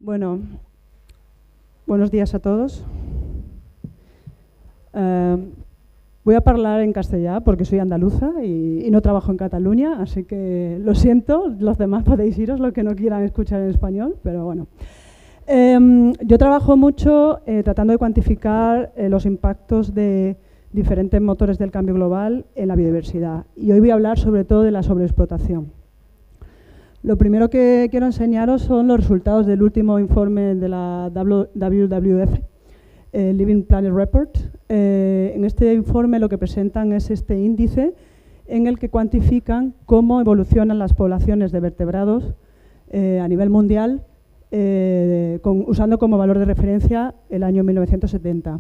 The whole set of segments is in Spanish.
Bueno, buenos días a todos. Voy a hablar en castellano porque soy andaluza y no trabajo en Cataluña, así que lo siento, los demás podéis iros, los que no quieran escuchar en español, pero bueno. Yo trabajo mucho tratando de cuantificar los impactos de diferentes motores del cambio global en la biodiversidad, y hoy voy a hablar sobre todo de la sobreexplotación. Lo primero que quiero enseñaros son los resultados del último informe de la WWF, Living Planet Report. En este informe lo que presentan es este índice en el que cuantifican cómo evolucionan las poblaciones de vertebrados a nivel mundial, usando como valor de referencia el año 1970.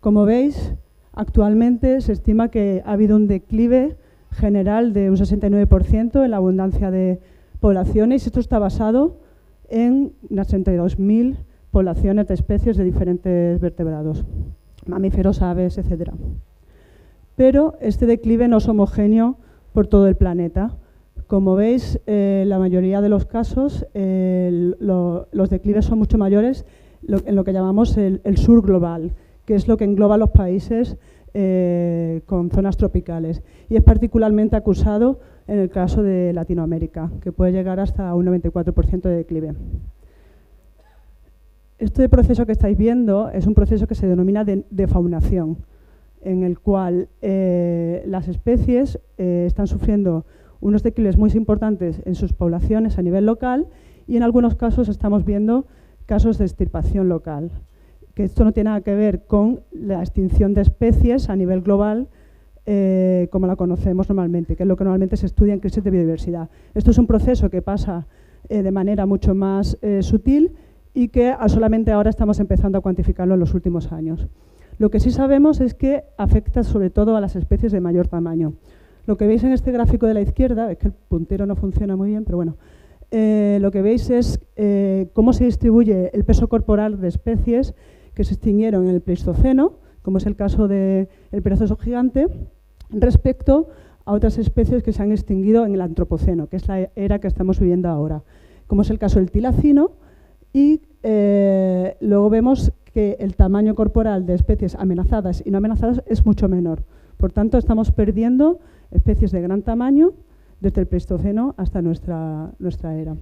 Como veis, actualmente se estima que ha habido un declive general de un 69% en la abundancia de poblaciones, y esto está basado en unas 32.000 poblaciones de especies de diferentes vertebrados, mamíferos, aves, etc. Pero este declive no es homogéneo por todo el planeta. Como veis, la mayoría de los casos los declives son mucho mayores en lo que llamamos el sur global, que es lo que engloba los países con zonas tropicales, y es particularmente acusado en el caso de Latinoamérica, que puede llegar hasta un 94% de declive. Este proceso que estáis viendo es un proceso que se denomina defaunación, en el cual las especies están sufriendo unos declives muy importantes en sus poblaciones a nivel local, y en algunos casos estamos viendo casos de extirpación local, que esto no tiene nada que ver con la extinción de especies a nivel global como la conocemos normalmente, que es lo que normalmente se estudia en crisis de biodiversidad. Esto es un proceso que pasa de manera mucho más sutil y que solamente ahora estamos empezando a cuantificarlo en los últimos años. Lo que sí sabemos es que afecta sobre todo a las especies de mayor tamaño. Lo que veis en este gráfico de la izquierda, es que el puntero no funciona muy bien, pero bueno, lo que veis es cómo se distribuye el peso corporal de especies que se extinguieron en el Pleistoceno, como es el caso del perezoso gigante, respecto a otras especies que se han extinguido en el Antropoceno, que es la era que estamos viviendo ahora, como es el caso del tilacino, y luego vemos que el tamaño corporal de especies amenazadas y no amenazadas es mucho menor. Por tanto, estamos perdiendo especies de gran tamaño desde el Pleistoceno hasta nuestra era.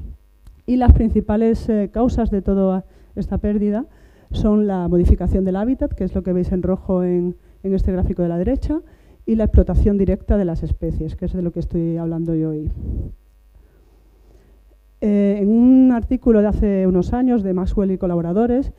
Y las principales causas de toda esta pérdida son la modificación del hábitat, que es lo que veis en rojo en este gráfico de la derecha, y la explotación directa de las especies, que es de lo que estoy hablando yo hoy. En un artículo de hace unos años de Maxwell y colaboradores,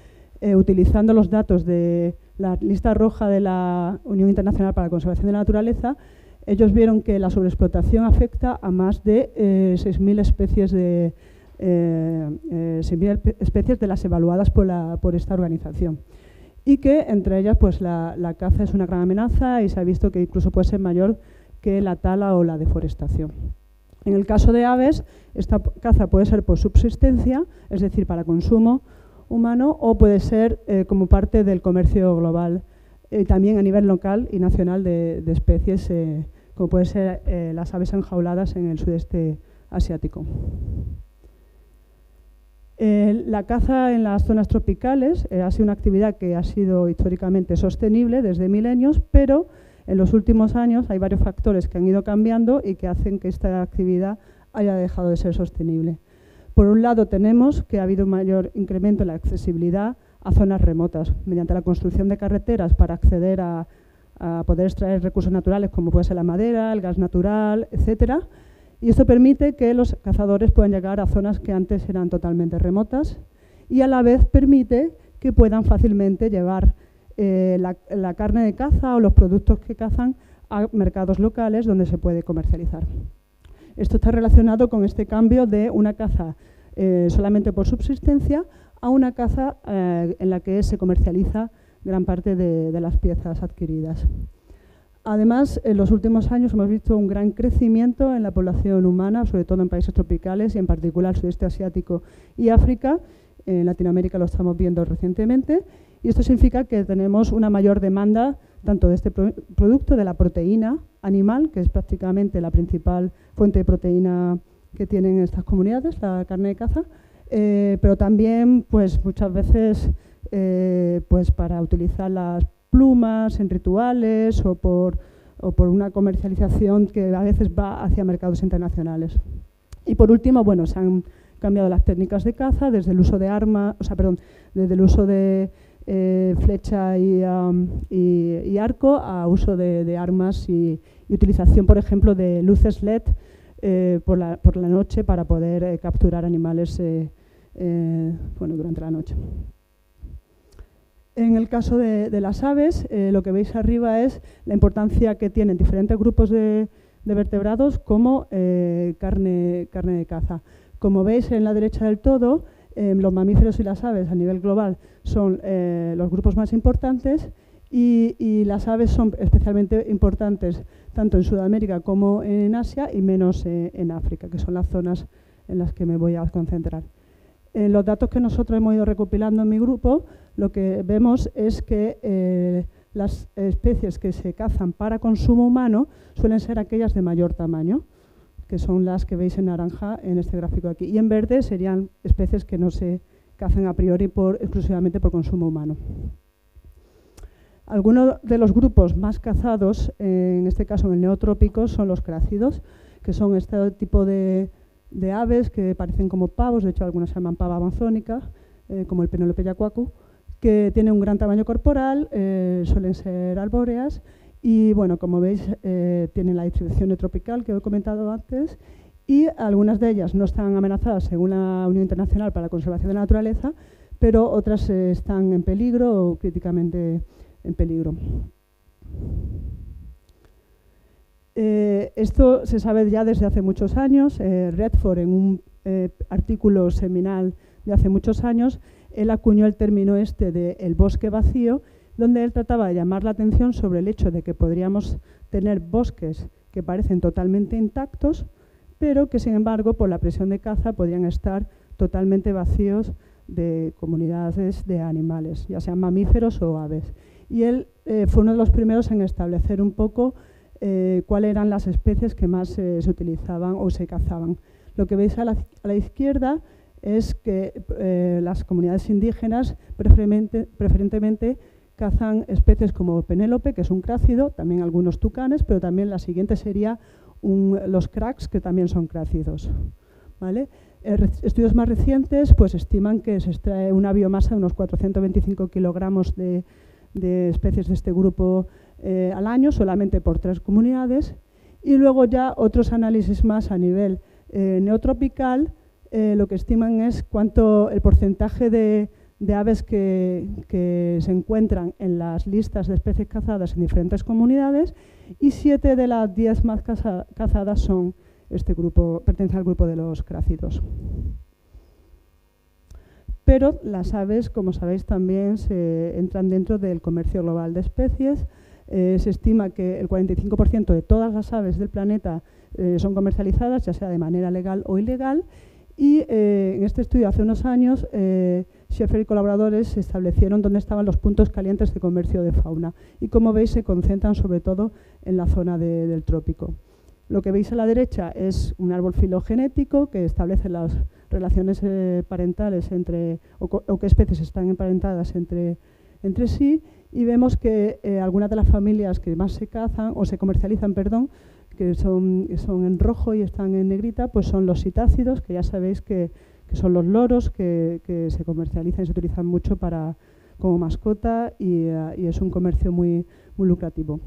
utilizando los datos de la lista roja de la Unión Internacional para la Conservación de la Naturaleza, ellos vieron que la sobreexplotación afecta a más de 6.000 especies de 6.000 especies de las evaluadas por esta organización, y que entre ellas pues la caza es una gran amenaza, y se ha visto que incluso puede ser mayor que la tala o la deforestación. En el caso de aves, esta caza puede ser por subsistencia, es decir, para consumo humano, o puede ser como parte del comercio global, también a nivel local y nacional de especies, como pueden ser las aves enjauladas en el sudeste asiático. La caza en las zonas tropicales ha sido una actividad que ha sido históricamente sostenible desde milenios, pero en los últimos años hay varios factores que han ido cambiando y que hacen que esta actividad haya dejado de ser sostenible. Por un lado, tenemos que ha habido un mayor incremento en la accesibilidad a zonas remotas, mediante la construcción de carreteras para acceder a poder extraer recursos naturales como puede ser la madera, el gas natural, etcétera. Y esto permite que los cazadores puedan llegar a zonas que antes eran totalmente remotas, y a la vez permite que puedan fácilmente llevar la carne de caza o los productos que cazan a mercados locales donde se puede comercializar. Esto está relacionado con este cambio de una caza solamente por subsistencia a una caza en la que se comercializa gran parte de las piezas adquiridas. Además, en los últimos años hemos visto un gran crecimiento en la población humana, sobre todo en países tropicales y en particular sudeste asiático y África. En Latinoamérica lo estamos viendo recientemente, y esto significa que tenemos una mayor demanda tanto de este producto, de la proteína animal, que es prácticamente la principal fuente de proteína que tienen estas comunidades, la carne de caza, pero también pues, muchas veces pues, para utilizar las plumas en rituales o por una comercialización que a veces va hacia mercados internacionales. Y por último, bueno, se han cambiado las técnicas de caza desde el uso de armas, desde el uso de flecha y arco a uso de armas y utilización, por ejemplo, de luces LED por la noche para poder capturar animales durante la noche. En el caso de las aves, lo que veis arriba es la importancia que tienen diferentes grupos de vertebrados como carne de caza. Como veis en la derecha del todo, los mamíferos y las aves a nivel global son los grupos más importantes y las aves son especialmente importantes tanto en Sudamérica como en Asia y menos en África, que son las zonas en las que me voy a concentrar. En los datos que nosotros hemos ido recopilando en mi grupo, lo que vemos es que las especies que se cazan para consumo humano suelen ser aquellas de mayor tamaño, que son las que veis en naranja en este gráfico de aquí. Y en verde serían especies que no se cazan a priori exclusivamente por consumo humano. Algunos de los grupos más cazados, en este caso en el neotrópico, son los crácidos, que son este tipo de aves que parecen como pavos, de hecho algunas se llaman pava amazónica, como el Penélope yacuacu, que tienen un gran tamaño corporal, suelen ser arbóreas y, bueno, como veis, tienen la distribución neotropical que he comentado antes y algunas de ellas no están amenazadas según la Unión Internacional para la Conservación de la Naturaleza, pero otras están en peligro o críticamente en peligro. Esto se sabe ya desde hace muchos años. Redford, en un artículo seminal de hace muchos años, él acuñó el término este de el bosque vacío, donde él trataba de llamar la atención sobre el hecho de que podríamos tener bosques que parecen totalmente intactos, pero que, sin embargo, por la presión de caza podrían estar totalmente vacíos de comunidades de animales, ya sean mamíferos o aves. Y él fue uno de los primeros en establecer un poco cuáles eran las especies que más se utilizaban o se cazaban. Lo que veis a la izquierda es que las comunidades indígenas preferentemente cazan especies como Penélope, que es un crácido, también algunos tucanes, pero también la siguiente sería los cracs, que también son crácidos, ¿vale? Estudios más recientes pues, estiman que se extrae una biomasa de unos 425 kilogramos de especies de este grupo al año, solamente por 3 comunidades, y luego ya otros análisis más a nivel neotropical, lo que estiman es cuánto el porcentaje de aves que se encuentran en las listas de especies cazadas en diferentes comunidades, y 7 de las 10 más cazadas son pertenecen al grupo de los crácidos. Pero las aves, como sabéis, también entran dentro del comercio global de especies. Se estima que el 45% de todas las aves del planeta son comercializadas, ya sea de manera legal o ilegal. Y en este estudio, hace unos años, Schaeffer y colaboradores establecieron dónde estaban los puntos calientes de comercio de fauna. Y como veis, se concentran sobre todo en la zona del trópico. Lo que veis a la derecha es un árbol filogenético que establece las relaciones parentales o qué especies están emparentadas entre sí, y vemos que algunas de las familias que más se cazan o se comercializan, que son en rojo y están en negrita, pues son los citácidos, que ya sabéis que son los loros que se comercializan y se utilizan mucho como mascota y es un comercio muy, muy lucrativo.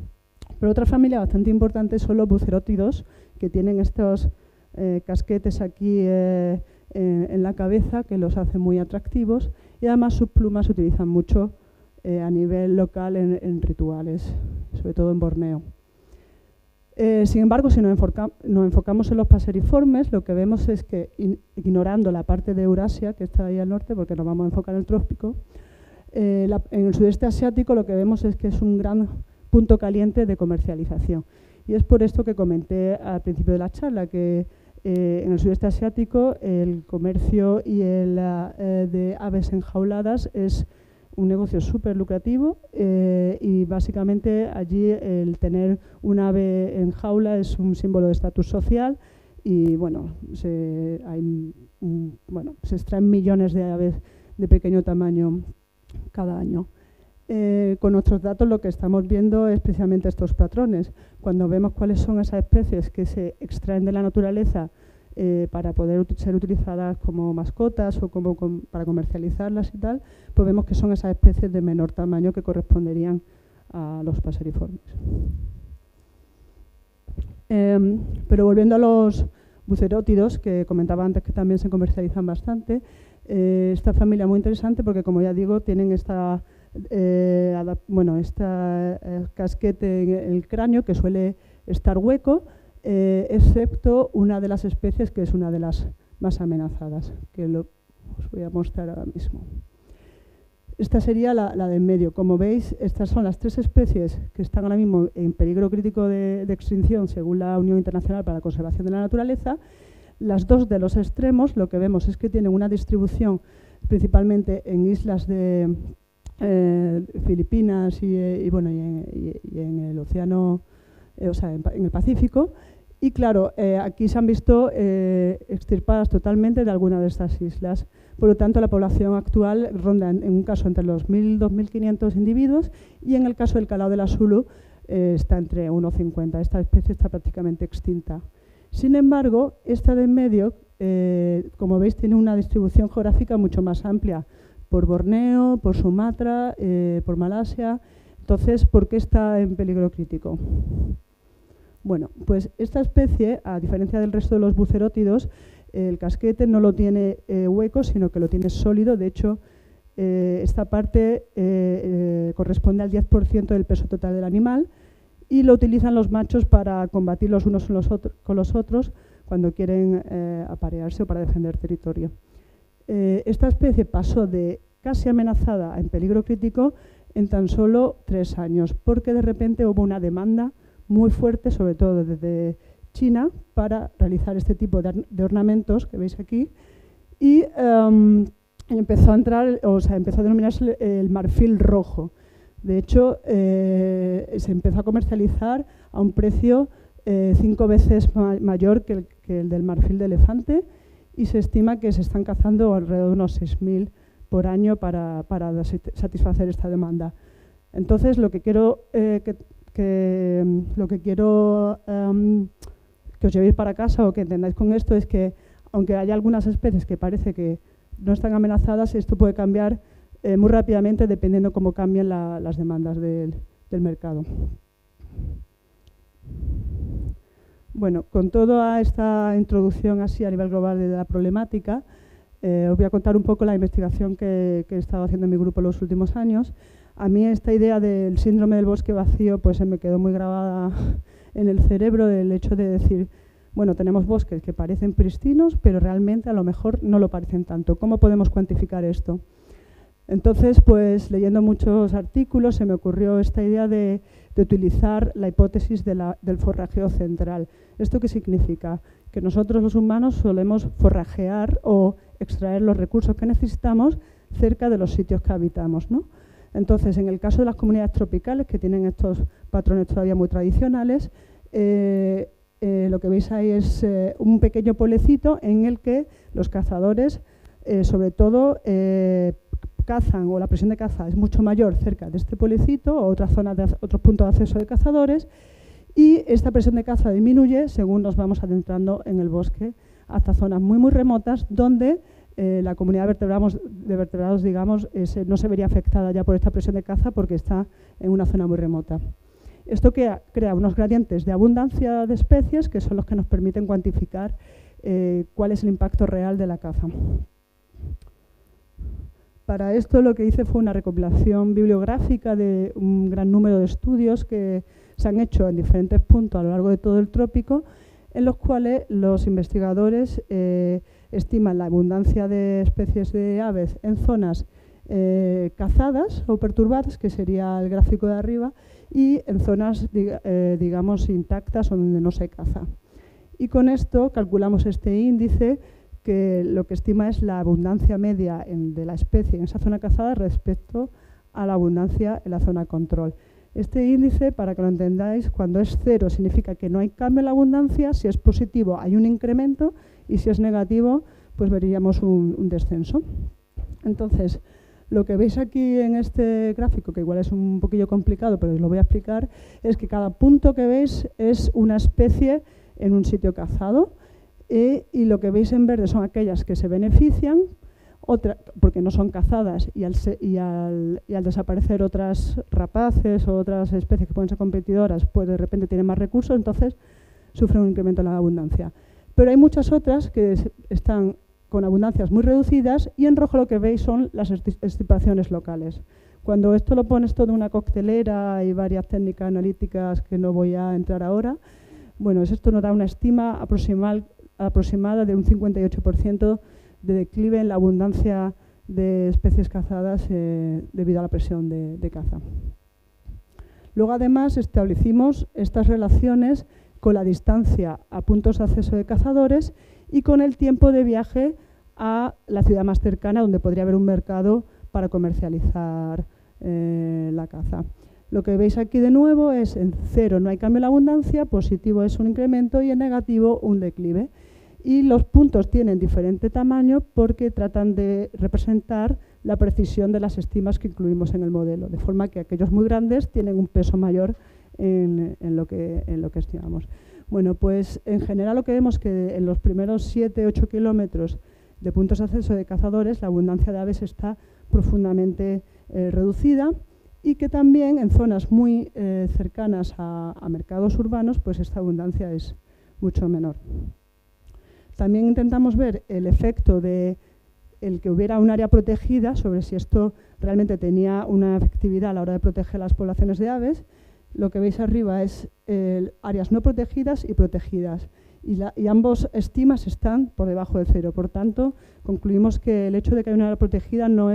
Pero otra familia bastante importante son los bucerótidos, que tienen estos casquetes aquí en la cabeza que los hacen muy atractivos, y además sus plumas se utilizan mucho a nivel local en rituales, sobre todo en Borneo. Sin embargo, si nos enfocamos en los paseriformes, lo que vemos es que, ignorando la parte de Eurasia, que está ahí al norte, porque nos vamos a enfocar en el trópico, en el sudeste asiático lo que vemos es que es un gran punto caliente de comercialización. Y es por esto que comenté al principio de la charla, que en el sudeste asiático el comercio de aves enjauladas es un negocio súper lucrativo y básicamente allí el tener un ave en jaula es un símbolo de estatus social y bueno, se extraen millones de aves de pequeño tamaño cada año. Con nuestros datos lo que estamos viendo es precisamente estos patrones. Cuando vemos cuáles son esas especies que se extraen de la naturaleza para poder ser utilizadas como mascotas o para comercializarlas y tal, pues vemos que son esas especies de menor tamaño que corresponderían a los paseriformes. Pero volviendo a los bucerótidos, que comentaba antes que también se comercializan bastante, esta familia es muy interesante porque, como ya digo, tienen esta casquete en el cráneo que suele estar hueco, excepto una de las especies que es una de las más amenazadas, que os voy a mostrar ahora mismo. Esta sería la de en medio. Como veis, estas son las 3 especies que están ahora mismo en peligro crítico de extinción según la Unión Internacional para la Conservación de la Naturaleza. Las 2 de los extremos, lo que vemos es que tienen una distribución principalmente en islas de Filipinas y en el océano, en el Pacífico. Y claro, aquí se han visto extirpadas totalmente de alguna de estas islas. Por lo tanto, la población actual ronda en un caso entre los 1.000 y 2.500 individuos y en el caso del calao de la Sulu está entre 1,50. Esta especie está prácticamente extinta. Sin embargo, esta de en medio, como veis, tiene una distribución geográfica mucho más amplia por Borneo, por Sumatra, por Malasia. Entonces, ¿por qué está en peligro crítico? Bueno, pues esta especie, a diferencia del resto de los bucerótidos, el casquete no lo tiene hueco, sino que lo tiene sólido. De hecho, esta parte corresponde al 10% del peso total del animal y lo utilizan los machos para combatir los unos con los otros cuando quieren aparearse o para defender territorio. Esta especie pasó de casi amenazada a en peligro crítico en tan solo 3 años, porque de repente hubo una demanda muy fuerte, sobre todo desde China, para realizar este tipo de ornamentos que veis aquí, y empezó a denominarse el marfil rojo. De hecho, se empezó a comercializar a un precio 5 veces mayor que el del marfil de elefante, y se estima que se están cazando alrededor de unos 6.000 por año para satisfacer esta demanda. Entonces, lo que quiero que os llevéis para casa o que entendáis con esto es que, aunque haya algunas especies que parece que no están amenazadas, esto puede cambiar muy rápidamente dependiendo cómo cambien las demandas del mercado. Bueno, con toda esta introducción así a nivel global de la problemática, os voy a contar un poco la investigación que he estado haciendo en mi grupo en los últimos años. A mí esta idea del síndrome del bosque vacío pues se me quedó muy grabada en el cerebro, del hecho de decir, bueno, tenemos bosques que parecen pristinos, pero realmente a lo mejor no lo parecen tanto. ¿Cómo podemos cuantificar esto? Entonces, pues leyendo muchos artículos se me ocurrió esta idea de utilizar la hipótesis del forrajeo central. ¿Esto qué significa? Que nosotros los humanos solemos forrajear o extraer los recursos que necesitamos cerca de los sitios que habitamos, ¿no? Entonces, en el caso de las comunidades tropicales, que tienen estos patrones todavía muy tradicionales, lo que veis ahí es un pequeño pueblecito en el que los cazadores, sobre todo, cazan, o la presión de caza es mucho mayor cerca de este pueblecito o otros puntos de acceso de cazadores, y esta presión de caza disminuye según nos vamos adentrando en el bosque hasta zonas muy, muy remotas donde la comunidad de vertebrados, digamos, no se vería afectada ya por esta presión de caza porque está en una zona muy remota. Esto crea unos gradientes de abundancia de especies que son los que nos permiten cuantificar cuál es el impacto real de la caza. Para esto lo que hice fue una recopilación bibliográfica de un gran número de estudios que se han hecho en diferentes puntos a lo largo de todo el trópico, en los cuales los investigadores estiman la abundancia de especies de aves en zonas cazadas o perturbadas, que sería el gráfico de arriba, y en zonas, digamos, intactas o donde no se caza. Y con esto calculamos este índice, que lo que estima es la abundancia media de la especie en esa zona cazada respecto a la abundancia en la zona control. Este índice, para que lo entendáis, cuando es 0 significa que no hay cambio en la abundancia, si es positivo hay un incremento y si es negativo, pues veríamos un descenso. Entonces, lo que veis aquí en este gráfico, que igual es un poquillo complicado, pero os lo voy a explicar, es que cada punto que veis es una especie en un sitio cazado y lo que veis en verde son aquellas que se benefician, porque no son cazadas y al desaparecer otras rapaces o otras especies que pueden ser competidoras, pues de repente tienen más recursos, entonces sufren un incremento en la abundancia. Pero hay muchas otras que están con abundancias muy reducidas y en rojo lo que veis son las extirpaciones locales. Cuando esto lo pones todo en una coctelera y varias técnicas analíticas que no voy a entrar ahora, bueno, esto nos da una estima aproximada de un 58% de declive en la abundancia de especies cazadas debido a la presión de caza. Luego, además, establecimos estas relaciones con la distancia a puntos de acceso de cazadores y con el tiempo de viaje a la ciudad más cercana donde podría haber un mercado para comercializar la caza. Lo que veis aquí de nuevo es en 0 no hay cambio en la abundancia, positivo es un incremento y en negativo un declive. Y los puntos tienen diferente tamaño porque tratan de representar la precisión de las estimas que incluimos en el modelo, de forma que aquellos muy grandes tienen un peso mayor en lo que estimamos. Bueno, pues en general lo que vemos es que en los primeros 7-8 kilómetros de puntos de acceso de cazadores la abundancia de aves está profundamente reducida y que también en zonas muy cercanas a mercados urbanos pues esta abundancia es mucho menor. También intentamos ver el efecto de el que hubiera un área protegida sobre si esto realmente tenía una efectividad a la hora de proteger las poblaciones de aves. Lo que veis arriba es áreas no protegidas y protegidas. Y ambos estimas están por debajo de 0. Por tanto, concluimos que el hecho de que haya una área protegida no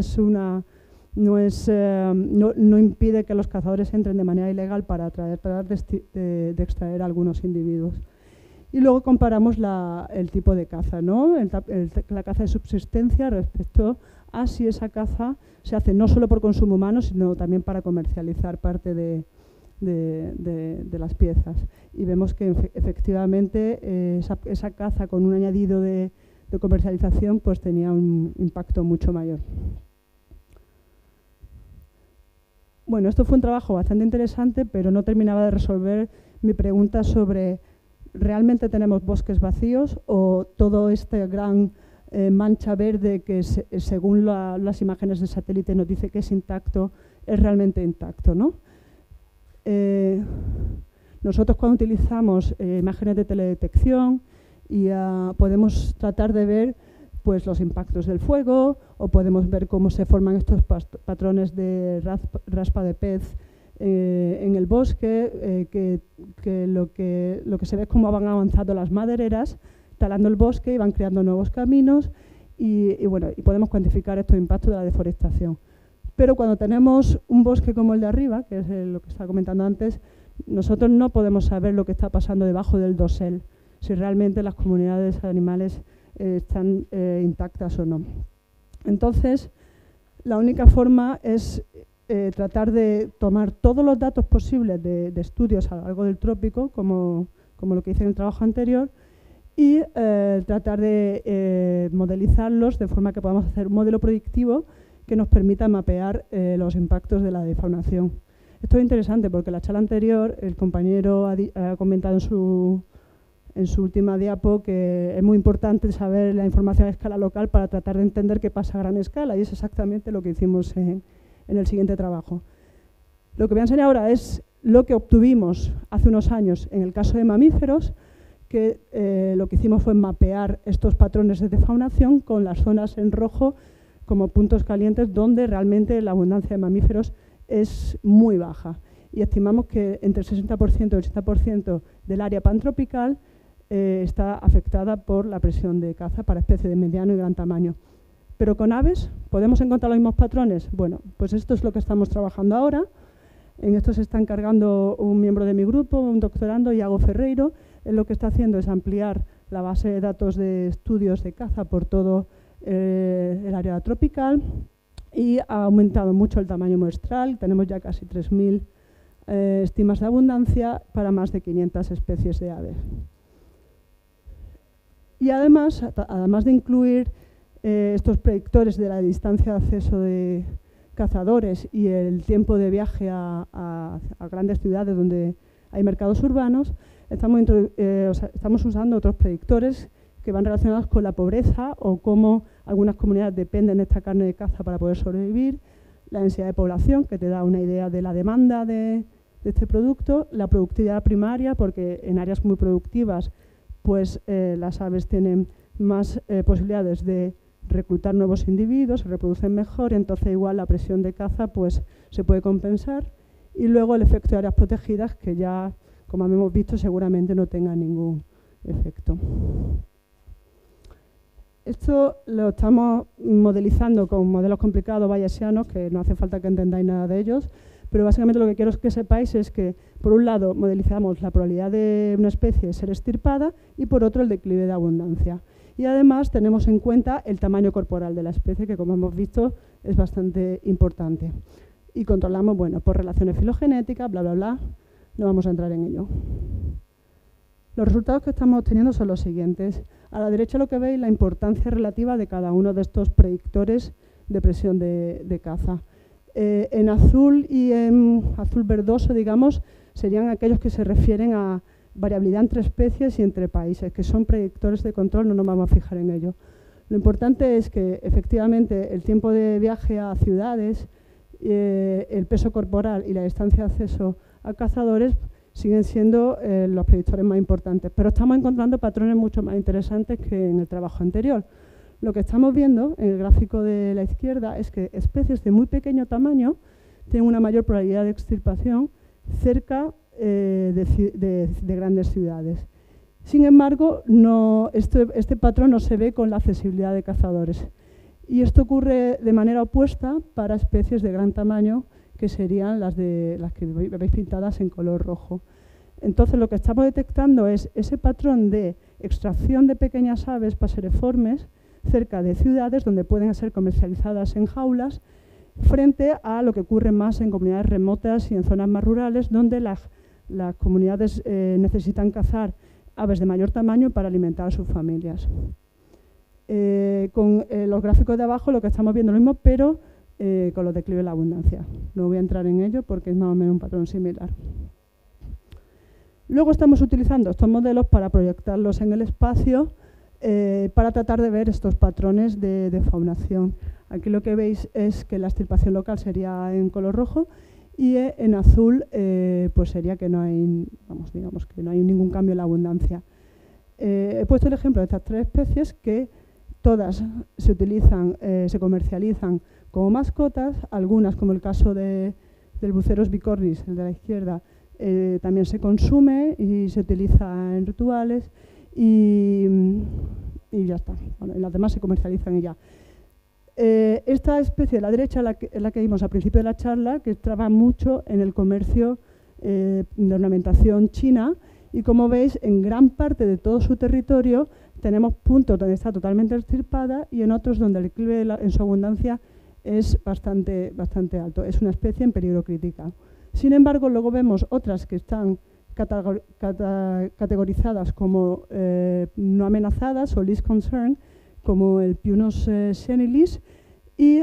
impide que los cazadores entren de manera ilegal para tratar de extraer a algunos individuos. Y luego comparamos el tipo de caza, ¿no? La caza de subsistencia respecto a si esa caza se hace no solo por consumo humano, sino también para comercializar parte de las piezas. Y vemos que efectivamente esa caza con un añadido de comercialización pues tenía un impacto mucho mayor. Bueno, esto fue un trabajo bastante interesante, pero no terminaba de resolver mi pregunta sobre ¿realmente tenemos bosques vacíos o todo este gran mancha verde que según las imágenes de satélite nos dice que es intacto, es realmente intacto, ¿no? Nosotros cuando utilizamos imágenes de teledetección podemos tratar de ver pues, los impactos del fuego o podemos ver cómo se forman estos patrones de raspa de pez en el bosque, que lo que se ve es cómo van avanzando las madereras, talando el bosque y van creando nuevos caminos y podemos cuantificar estos impactos de la deforestación. Pero cuando tenemos un bosque como el de arriba, que es lo que estaba comentando antes, nosotros no podemos saber lo que está pasando debajo del dosel, si realmente las comunidades animales están intactas o no. Entonces, la única forma es tratar de tomar todos los datos posibles de estudios a lo largo del trópico, como lo que hice en el trabajo anterior, y tratar de modelizarlos de forma que podamos hacer un modelo predictivo que nos permita mapear los impactos de la defaunación. Esto es interesante porque en la charla anterior el compañero ha comentado en su última diapo que es muy importante saber la información a escala local para tratar de entender qué pasa a gran escala, y es exactamente lo que hicimos en el siguiente trabajo. Lo que voy a enseñar ahora es lo que obtuvimos hace unos años en el caso de mamíferos, que lo que hicimos fue mapear estos patrones de defaunación con las zonas en rojo como puntos calientes donde realmente la abundancia de mamíferos es muy baja. Y estimamos que entre el 60% y el 80% del área pantropical está afectada por la presión de caza para especies de mediano y gran tamaño. Pero con aves, ¿podemos encontrar los mismos patrones? Bueno, pues esto es lo que estamos trabajando ahora. En esto se está encargando un miembro de mi grupo, un doctorando, Iago Ferreiro. Él lo que está haciendo es ampliar la base de datos de estudios de caza por todo el área tropical y ha aumentado mucho el tamaño muestral. Tenemos ya casi 3.000 estimas de abundancia para más de 500 especies de aves. Y además de incluir estos predictores de la distancia de acceso de cazadores y el tiempo de viaje a grandes ciudades donde hay mercados urbanos, estamos usando otros predictores que van relacionados con la pobreza o cómo algunas comunidades dependen de esta carne de caza para poder sobrevivir, la densidad de población, que te da una idea de la demanda de este producto, la productividad primaria, porque en áreas muy productivas pues las aves tienen más posibilidades de reclutar nuevos individuos, se reproducen mejor, entonces igual la presión de caza pues se puede compensar, y luego el efecto de áreas protegidas, que ya, como hemos visto, seguramente no tenga ningún efecto. Esto lo estamos modelizando con modelos complicados bayesianos, que no hace falta que entendáis nada de ellos, pero básicamente lo que quiero que sepáis es que, por un lado, modelizamos la probabilidad de una especie ser extirpada y, por otro, el declive de abundancia. Y además tenemos en cuenta el tamaño corporal de la especie, que, como hemos visto, es bastante importante. Y controlamos, bueno, por relaciones filogenéticas, bla, bla, bla. No vamos a entrar en ello. Los resultados que estamos obteniendo son los siguientes. A la derecha lo que veis, la importancia relativa de cada uno de estos predictores de presión de caza. En azul y en azul verdoso, digamos, serían aquellos que se refieren a variabilidad entre especies y entre países, que son predictores de control, no nos vamos a fijar en ello. Lo importante es que, efectivamente, el tiempo de viaje a ciudades, el peso corporal y la distancia de acceso a cazadores siguen siendo los predictores más importantes, pero estamos encontrando patrones mucho más interesantes que en el trabajo anterior. Lo que estamos viendo en el gráfico de la izquierda es que especies de muy pequeño tamaño tienen una mayor probabilidad de extirpación cerca de grandes ciudades. Sin embargo, este patrón no se ve con la accesibilidad de cazadores. Y esto ocurre de manera opuesta para especies de gran tamaño, que serían las que veis pintadas en color rojo. Entonces, lo que estamos detectando es ese patrón de extracción de pequeñas aves paseriformes cerca de ciudades donde pueden ser comercializadas en jaulas, frente a lo que ocurre más en comunidades remotas y en zonas más rurales, donde las comunidades necesitan cazar aves de mayor tamaño para alimentar a sus familias. Con los gráficos de abajo lo que estamos viendo es lo mismo, pero con los declives de la abundancia. No voy a entrar en ello porque es más o menos un patrón similar. Luego estamos utilizando estos modelos para proyectarlos en el espacio, para tratar de ver estos patrones de faunación. Aquí lo que veis es que la extirpación local sería en color rojo y en azul pues sería que no hay, digamos que no hay ningún cambio en la abundancia. He puesto el ejemplo de estas tres especies que todas se comercializan como mascotas, algunas, como el caso del Buceros bicornis, el de la izquierda, también se consume y se utiliza en rituales y ya está. Bueno, y las demás se comercializan y ya. Esta especie de la derecha es la que vimos al principio de la charla, que trabaja mucho en el comercio de ornamentación china, y como veis, en gran parte de todo su territorio tenemos puntos donde está totalmente extirpada y en otros donde el declive en su abundancia es bastante alto. Es una especie en peligro crítica. Sin embargo, luego vemos otras que están categorizadas como no amenazadas o least concern, como el Pinus senilis, y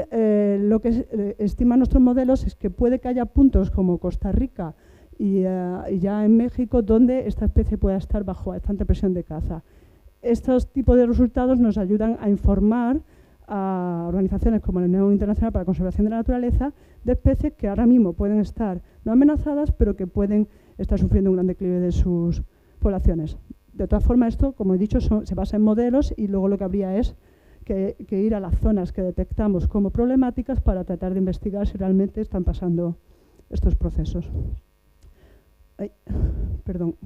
lo que estiman nuestros modelos es que puede que haya puntos como Costa Rica y ya en México donde esta especie pueda estar bajo bastante presión de caza. Estos tipos de resultados nos ayudan a informar a organizaciones como la Unión Internacional para la Conservación de la Naturaleza de especies que ahora mismo pueden estar no amenazadas, pero que pueden estar sufriendo un gran declive de sus poblaciones. De todas formas, esto, como he dicho, se basa en modelos y luego lo que habría es que ir a las zonas que detectamos como problemáticas para tratar de investigar si realmente están pasando estos procesos. Ay, perdón.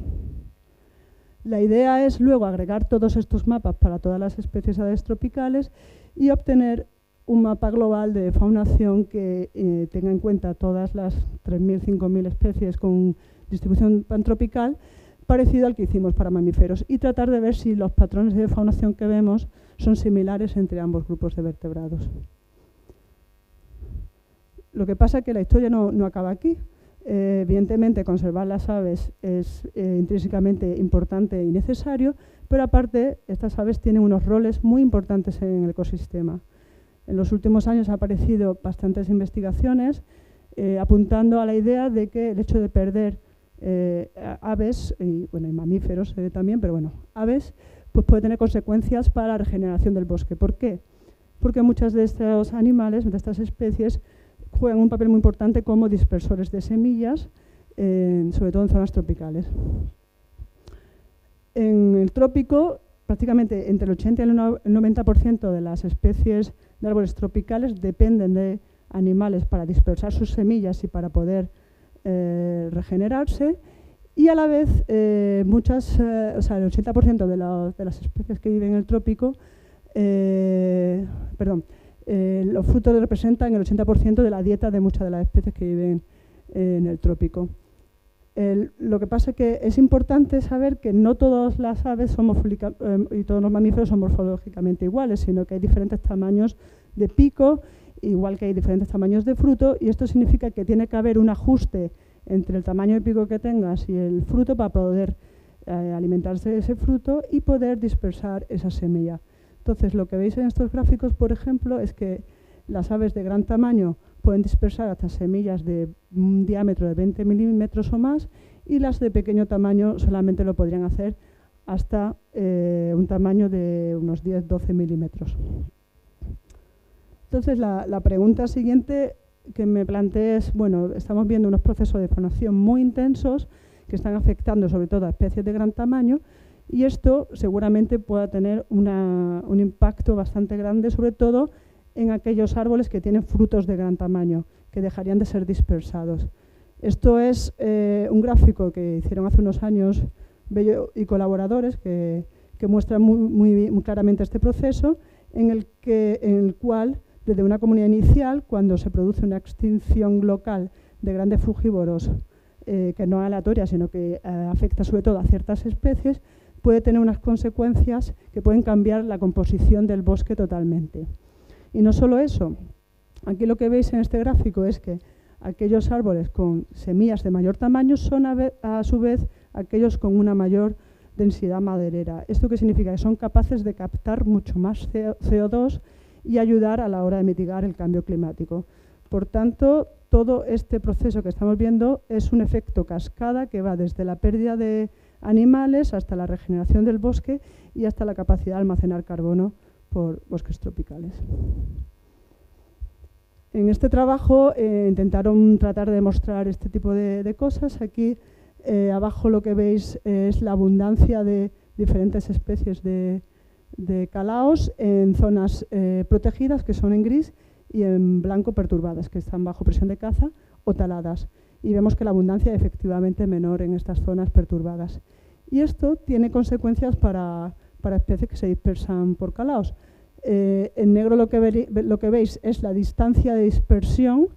La idea es luego agregar todos estos mapas para todas las especies aves tropicales y obtener un mapa global de faunación que tenga en cuenta todas las 3.000, 5.000 especies con distribución pantropical, parecido al que hicimos para mamíferos, y tratar de ver si los patrones de faunación que vemos son similares entre ambos grupos de vertebrados. Lo que pasa es que la historia no acaba aquí. Evidentemente, conservar las aves es intrínsecamente importante y necesario, pero aparte, estas aves tienen unos roles muy importantes en el ecosistema. En los últimos años han aparecido bastantes investigaciones apuntando a la idea de que el hecho de perder aves, y mamíferos también, pero bueno, aves, pues puede tener consecuencias para la regeneración del bosque. ¿Por qué? Porque muchas de estos animales, de estas especies, juegan un papel muy importante como dispersores de semillas, sobre todo en zonas tropicales. En el trópico, prácticamente entre el 80 y el 90% de las especies de árboles tropicales dependen de animales para dispersar sus semillas y para poder regenerarse, y a la vez el 80% de las especies que viven en el trópico, los frutos representan el 80% de la dieta de muchas de las especies que viven en el trópico. Lo que pasa es que es importante saber que no todas las aves y todos los mamíferos son morfológicamente iguales, sino que hay diferentes tamaños de pico, igual que hay diferentes tamaños de fruto, y esto significa que tiene que haber un ajuste entre el tamaño de pico que tengas y el fruto para poder alimentarse de ese fruto y poder dispersar esa semilla. Entonces, lo que veis en estos gráficos, por ejemplo, es que las aves de gran tamaño pueden dispersar hasta semillas de un diámetro de 20 milímetros o más, y las de pequeño tamaño solamente lo podrían hacer hasta un tamaño de unos 10-12 milímetros. Entonces, la pregunta siguiente que me planteé es, bueno, estamos viendo unos procesos de faunación muy intensos que están afectando sobre todo a especies de gran tamaño, y esto seguramente pueda tener un impacto bastante grande, sobre todo en aquellos árboles que tienen frutos de gran tamaño, que dejarían de ser dispersados. Esto es un gráfico que hicieron hace unos años Bello y colaboradores que muestra muy claramente este proceso, en el cual, desde una comunidad inicial, cuando se produce una extinción local de grandes frugívoros, que no es aleatoria, sino que afecta sobre todo a ciertas especies, puede tener unas consecuencias que pueden cambiar la composición del bosque totalmente. Y no solo eso, aquí lo que veis en este gráfico es que aquellos árboles con semillas de mayor tamaño son a su vez aquellos con una mayor densidad maderera. ¿Esto qué significa? Que son capaces de captar mucho más CO2 y ayudar a la hora de mitigar el cambio climático. Por tanto, todo este proceso que estamos viendo es un efecto cascada que va desde la pérdida de animales hasta la regeneración del bosque y hasta la capacidad de almacenar carbono por bosques tropicales. En este trabajo intentaron tratar de demostrar este tipo de cosas. Aquí abajo lo que veis es la abundancia de diferentes especies de calaos en zonas protegidas, que son en gris, y en blanco perturbadas, que están bajo presión de caza o taladas. Y vemos que la abundancia es efectivamente menor en estas zonas perturbadas. Y esto tiene consecuencias para especies que se dispersan por calaos. En negro lo que veis es la distancia de dispersión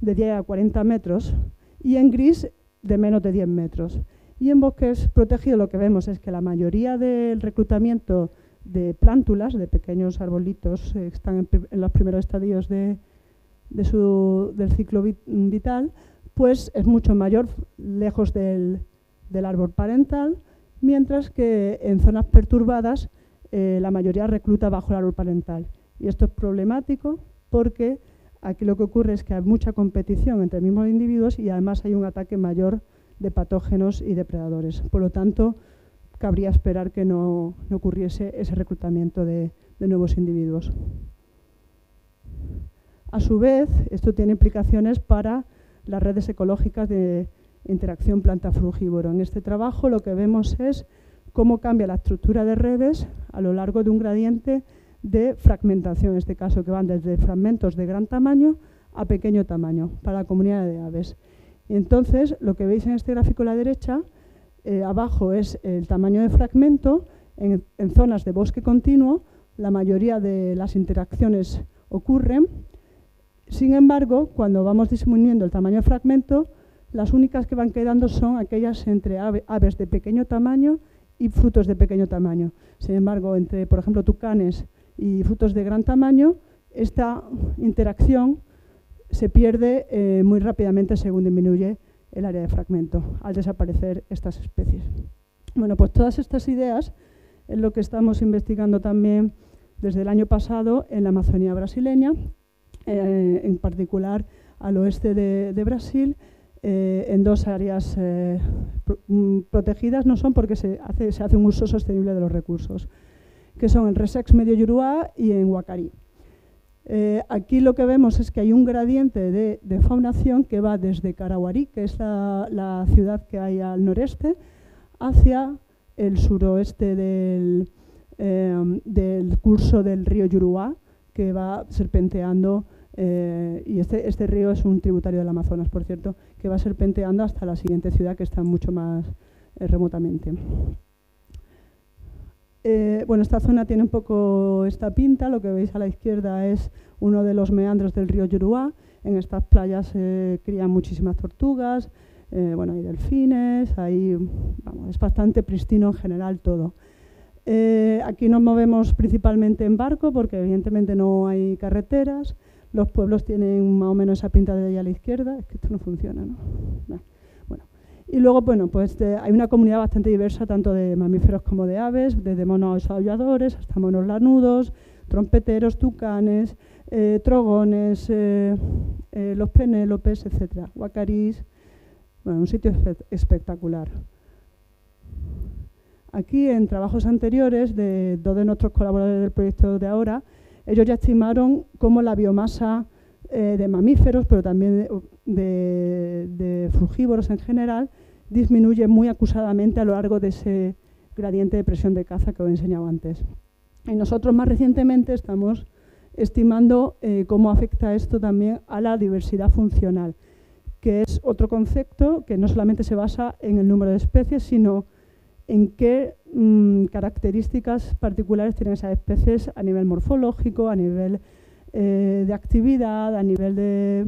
de 10 a 40 metros y en gris de menos de 10 metros. Y en bosques protegidos lo que vemos es que la mayoría del reclutamiento de plántulas, de pequeños arbolitos que están en los primeros estadios del ciclo vital, pues es mucho mayor lejos del árbol parental, mientras que en zonas perturbadas la mayoría recluta bajo el árbol parental. Y esto es problemático porque aquí lo que ocurre es que hay mucha competición entre mismos individuos y además hay un ataque mayor de patógenos y depredadores. Por lo tanto, cabría esperar que no ocurriese ese reclutamiento de nuevos individuos. A su vez, esto tiene implicaciones para las redes ecológicas de interacción planta-frugívoro. En este trabajo lo que vemos es cómo cambia la estructura de redes a lo largo de un gradiente de fragmentación, en este caso que van desde fragmentos de gran tamaño a pequeño tamaño para la comunidad de aves. Y entonces, lo que veis en este gráfico a la derecha, abajo es el tamaño de fragmento. En zonas de bosque continuo, la mayoría de las interacciones ocurren. Sin embargo, cuando vamos disminuyendo el tamaño de fragmento, las únicas que van quedando son aquellas entre aves de pequeño tamaño y frutos de pequeño tamaño. Sin embargo, entre, por ejemplo, tucanes y frutos de gran tamaño, esta interacción se pierde muy rápidamente según disminuye el área de fragmento al desaparecer estas especies. Bueno, pues todas estas ideas es lo que estamos investigando también desde el año pasado en la Amazonía brasileña, en particular al oeste de Brasil, en dos áreas protegidas, no son porque se hace un uso sostenible de los recursos, que son en Resex Medio Juruá y en Huacarí. Aquí lo que vemos es que hay un gradiente de faunación que va desde Caraguarí, que es la ciudad que hay al noreste, hacia el suroeste del curso del río Juruá, que va serpenteando, y este río es un tributario del Amazonas, por cierto, que va serpenteando hasta la siguiente ciudad, que está mucho más remotamente. Bueno, esta zona tiene un poco esta pinta. Lo que veis a la izquierda es uno de los meandros del río Juruá. En estas playas se crían muchísimas tortugas, bueno, hay delfines, vamos, es bastante pristino en general todo. Aquí nos movemos principalmente en barco porque evidentemente no hay carreteras. Los pueblos tienen más o menos esa pinta de ahí a la izquierda. Es que esto no funciona, ¿no? Bueno. Y luego, bueno, pues hay una comunidad bastante diversa, tanto de mamíferos como de aves, desde monos aulladores hasta monos lanudos, trompeteros, tucanes, trogones, los penélopes, etc. Huacarís. Bueno, un sitio espectacular. Aquí, en trabajos anteriores de dos de nuestros colaboradores del proyecto de ahora, ellos ya estimaron cómo la biomasa de mamíferos, pero también de frugívoros en general, disminuye muy acusadamente a lo largo de ese gradiente de presión de caza que os he enseñado antes. Y nosotros más recientemente estamos estimando cómo afecta esto también a la diversidad funcional, que es otro concepto que no solamente se basa en el número de especies, sino en qué características particulares tienen esas especies a nivel morfológico, a nivel de actividad, a nivel de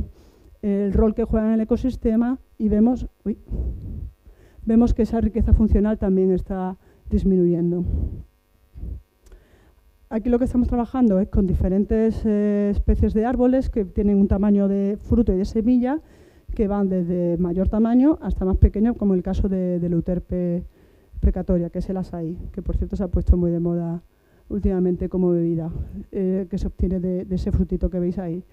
el rol que juegan en el ecosistema, y vemos que esa riqueza funcional también está disminuyendo. Aquí lo que estamos trabajando es con diferentes especies de árboles que tienen un tamaño de fruto y de semilla que van desde mayor tamaño hasta más pequeño, como el caso de Euterpe precatoria, que es el açaí, que por cierto se ha puesto muy de moda últimamente como bebida, que se obtiene de ese frutito que veis ahí.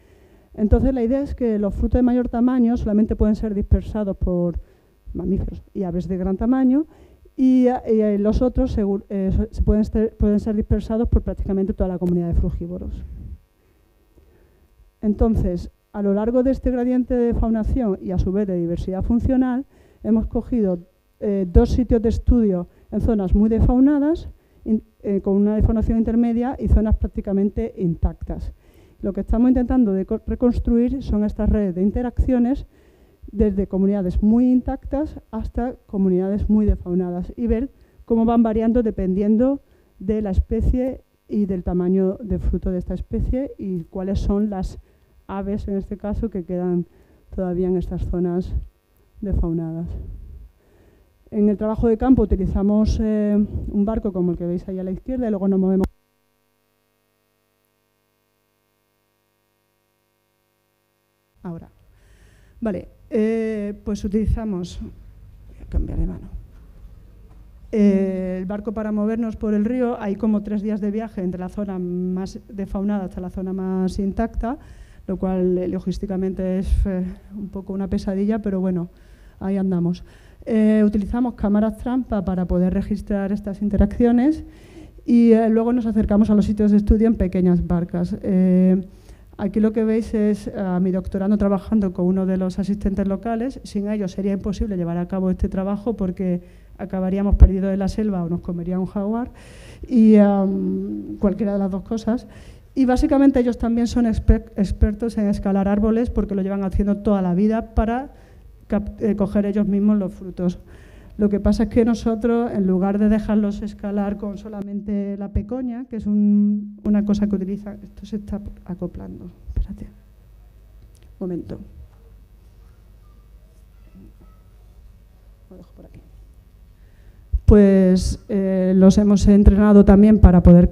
Entonces la idea es que los frutos de mayor tamaño solamente pueden ser dispersados por mamíferos y aves de gran tamaño, y los otros pueden ser dispersados por prácticamente toda la comunidad de frugívoros. Entonces, a lo largo de este gradiente de faunación y a su vez de diversidad funcional, hemos cogido dos sitios de estudio en zonas muy defaunadas, con una defaunación intermedia, y zonas prácticamente intactas. Lo que estamos intentando reconstruir son estas redes de interacciones desde comunidades muy intactas hasta comunidades muy defaunadas, y ver cómo van variando dependiendo de la especie y del tamaño de fruto de esta especie, y cuáles son las aves, en este caso, que quedan todavía en estas zonas defaunadas. En el trabajo de campo utilizamos un barco como el que veis ahí a la izquierda, y luego nos movemos. Ahora. Vale, pues utilizamos, voy a cambiar de mano, el barco para movernos por el río. Hay como 3 días de viaje entre la zona más defaunada hasta la zona más intacta, lo cual logísticamente es un poco una pesadilla, pero bueno, ahí andamos. Utilizamos cámaras trampa para poder registrar estas interacciones, y luego nos acercamos a los sitios de estudio en pequeñas barcas. Aquí lo que veis es a mi doctorando trabajando con uno de los asistentes locales. Sin ellos sería imposible llevar a cabo este trabajo porque acabaríamos perdidos en la selva o nos comería un jaguar, y cualquiera de las dos cosas. Y básicamente ellos también son expertos en escalar árboles porque lo llevan haciendo toda la vida para coger ellos mismos los frutos. Lo que pasa es que nosotros, en lugar de dejarlos escalar con solamente la pecoña, que es una cosa que utilizan, esto se está acoplando, espérate, un momento. Lo dejo por aquí. Pues los hemos entrenado también para poder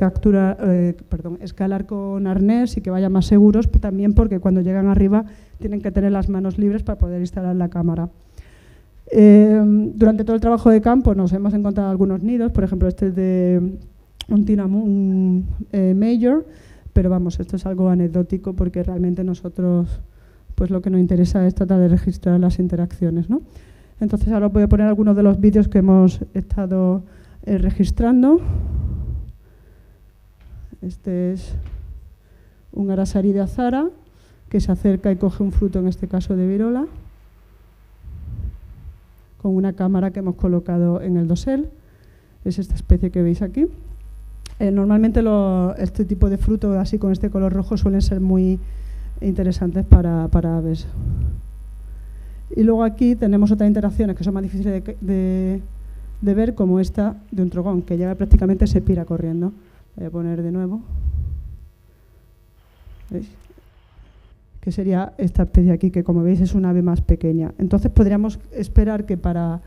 escalar con arnés y que vayan más seguros, también porque cuando llegan arriba tienen que tener las manos libres para poder instalar la cámara. Durante todo el trabajo de campo nos hemos encontrado algunos nidos, por ejemplo, este es de un tinamú major, pero vamos, esto es algo anecdótico porque realmente nosotros pues lo que nos interesa es tratar de registrar las interacciones, ¿no? Entonces ahora os voy a poner algunos de los vídeos que hemos estado registrando. Este es un arasari de azara que se acerca y coge un fruto, en este caso de virola, con una cámara que hemos colocado en el dosel. Es esta especie que veis aquí. Normalmente este tipo de frutos así con este color rojo suelen ser muy interesantes para aves. Y luego aquí tenemos otras interacciones que son más difíciles de ver, como esta de un trogón, que ya prácticamente se pira corriendo. Voy a poner de nuevo. ¿Veis? Que sería esta especie aquí, que como veis es un ave más pequeña. Entonces podríamos esperar que para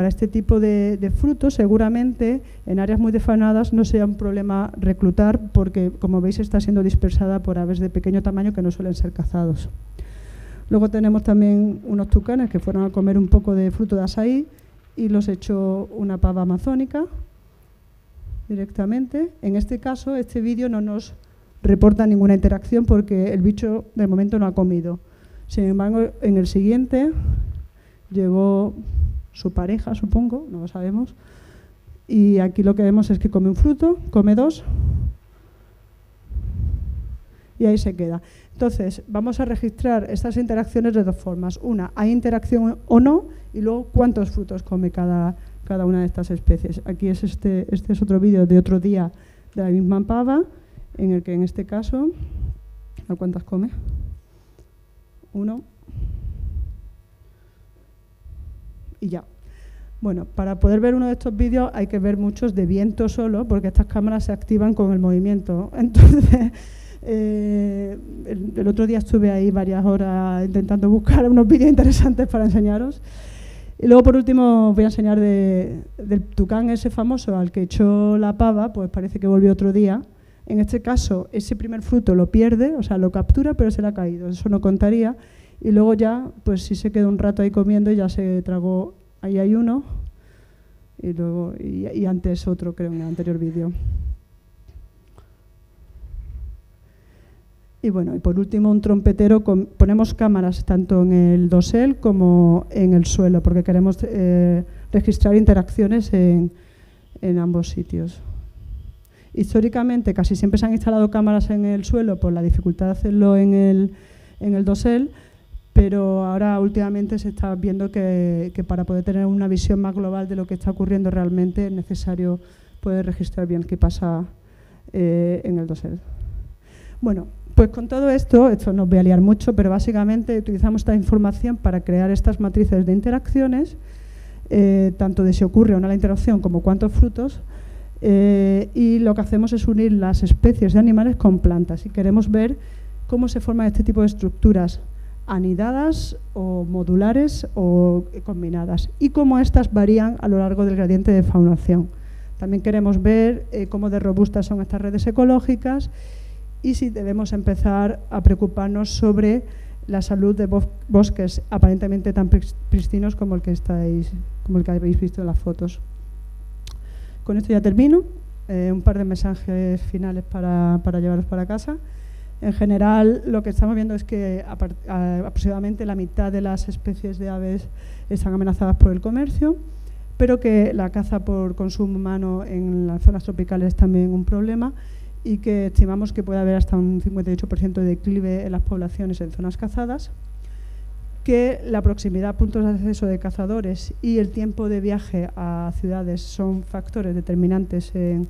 este tipo de frutos, seguramente en áreas muy defaunadas no sea un problema reclutar, porque como veis está siendo dispersada por aves de pequeño tamaño que no suelen ser cazados. Luego tenemos también unos tucanes que fueron a comer un poco de fruto de azaí y los echó una pava amazónica directamente. En este caso, este vídeo no nos reporta ninguna interacción porque el bicho de momento no ha comido. Sin embargo, en el siguiente llegó su pareja, supongo, no lo sabemos, y aquí lo que vemos es que come un fruto, come dos y ahí se queda. Entonces, vamos a registrar estas interacciones de dos formas. Una, hay interacción o no, y luego cuántos frutos come cada una de estas especies. Aquí es este es otro vídeo de otro día de la misma pava, en el que en este caso, ¿a cuántas come? 1. Y ya. Bueno, para poder ver uno de estos vídeos hay que ver muchos de viento solo, porque estas cámaras se activan con el movimiento. Entonces, el otro día estuve ahí varias horas intentando buscar unos vídeos interesantes para enseñaros. Y luego, por último, voy a enseñar del tucán ese famoso al que echó la pava, pues parece que volvió otro día. En este caso, ese primer fruto lo pierde, o sea, lo captura, pero se le ha caído. Eso no contaría. Y luego ya, pues sí se quedó un rato ahí comiendo y ya se tragó. Ahí hay uno y luego y antes otro, creo, en el anterior vídeo. Y bueno, y por último un trompetero. Ponemos cámaras tanto en el dosel como en el suelo, porque queremos registrar interacciones en ambos sitios. Históricamente casi siempre se han instalado cámaras en el suelo por la dificultad de hacerlo en el dosel, pero ahora últimamente se está viendo que para poder tener una visión más global de lo que está ocurriendo realmente es necesario poder registrar bien qué pasa en el dosel. Bueno, pues con todo esto no os voy a liar mucho, pero básicamente utilizamos esta información para crear estas matrices de interacciones, tanto de si ocurre o no la interacción como cuántos frutos, y lo que hacemos es unir las especies de animales con plantas y queremos ver cómo se forman este tipo de estructuras anidadas o modulares o combinadas y cómo estas varían a lo largo del gradiente de faunación. También queremos ver cómo de robustas son estas redes ecológicas y si debemos empezar a preocuparnos sobre la salud de bosques aparentemente tan pristinos como el que habéis visto en las fotos. Con esto ya termino. Un par de mensajes finales para llevaros para casa. En general, lo que estamos viendo es que aproximadamente la mitad de las especies de aves están amenazadas por el comercio, pero que la caza por consumo humano en las zonas tropicales es también un problema y que estimamos que puede haber hasta un 58% de declive en las poblaciones en zonas cazadas, que la proximidad a puntos de acceso de cazadores y el tiempo de viaje a ciudades son factores determinantes en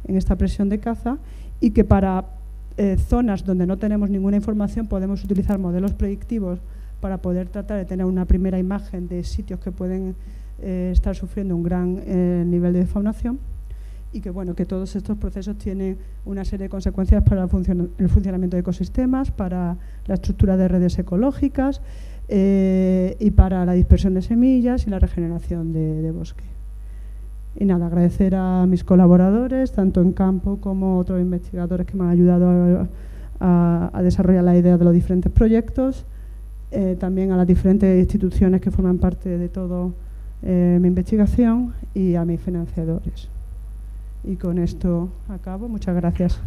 esta presión de caza y que para zonas donde no tenemos ninguna información podemos utilizar modelos predictivos para poder tratar de tener una primera imagen de sitios que pueden estar sufriendo un gran nivel de faunación y que, bueno, que todos estos procesos tienen una serie de consecuencias para el funcionamiento de ecosistemas, para la estructura de redes ecológicas y para la dispersión de semillas y la regeneración de bosque. Y nada, agradecer a mis colaboradores, tanto en campo como otros investigadores que me han ayudado a desarrollar la idea de los diferentes proyectos también a las diferentes instituciones que forman parte de toda mi investigación y a mis financiadores. Y con esto acabo. Muchas gracias.